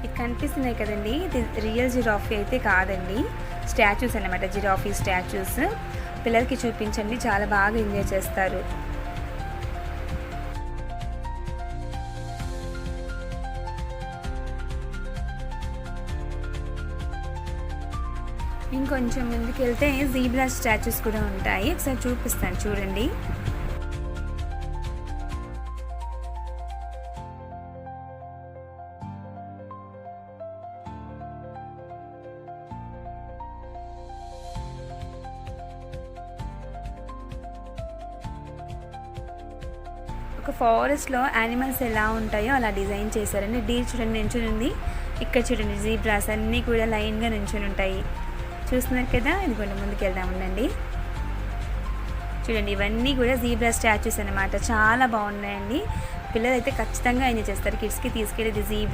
ఇది కనిపిస్తున్నాయి కదండి, ఇది రియల్ జిరాఫీ అయితే కాదండి, స్టాచ్యూస్ అన్నమాట, జిరాఫీ స్టాచ్యూస్. పిల్లలకి చూపించండి, చాలా బాగా ఎంజాయ్ చేస్తారు. ఇంకొంచెం ముందుకు వెళ్తే జీబ్రా స్టాచ్యూస్ కూడా ఉంటాయి, ఒకసారి చూపిస్తాను చూడండి. ఒక ఫారెస్ట్లో యానిమల్స్ ఎలా ఉంటాయో అలా డిజైన్ చేశారండి. డీర్ చూడండి నించుని ఉంది, ఇక్కడ చూడండి జీబ్రాస్ అన్నీ కూడా లైన్గా నించుని ఉంటాయి. చూస్తున్నారు కదా, ఇది కొంచెం ముందుకు వెళ్దాం ఉండండి. చూడండి ఇవన్నీ కూడా జీబ్రా స్టాచ్యూస్ అన్నమాట, చాలా బాగున్నాయండి. పిల్లలు అయితే ఖచ్చితంగా ఎంజాయ్ చేస్తారు. కిడ్స్కి తీసుకెళ్ళేది జీబ్రా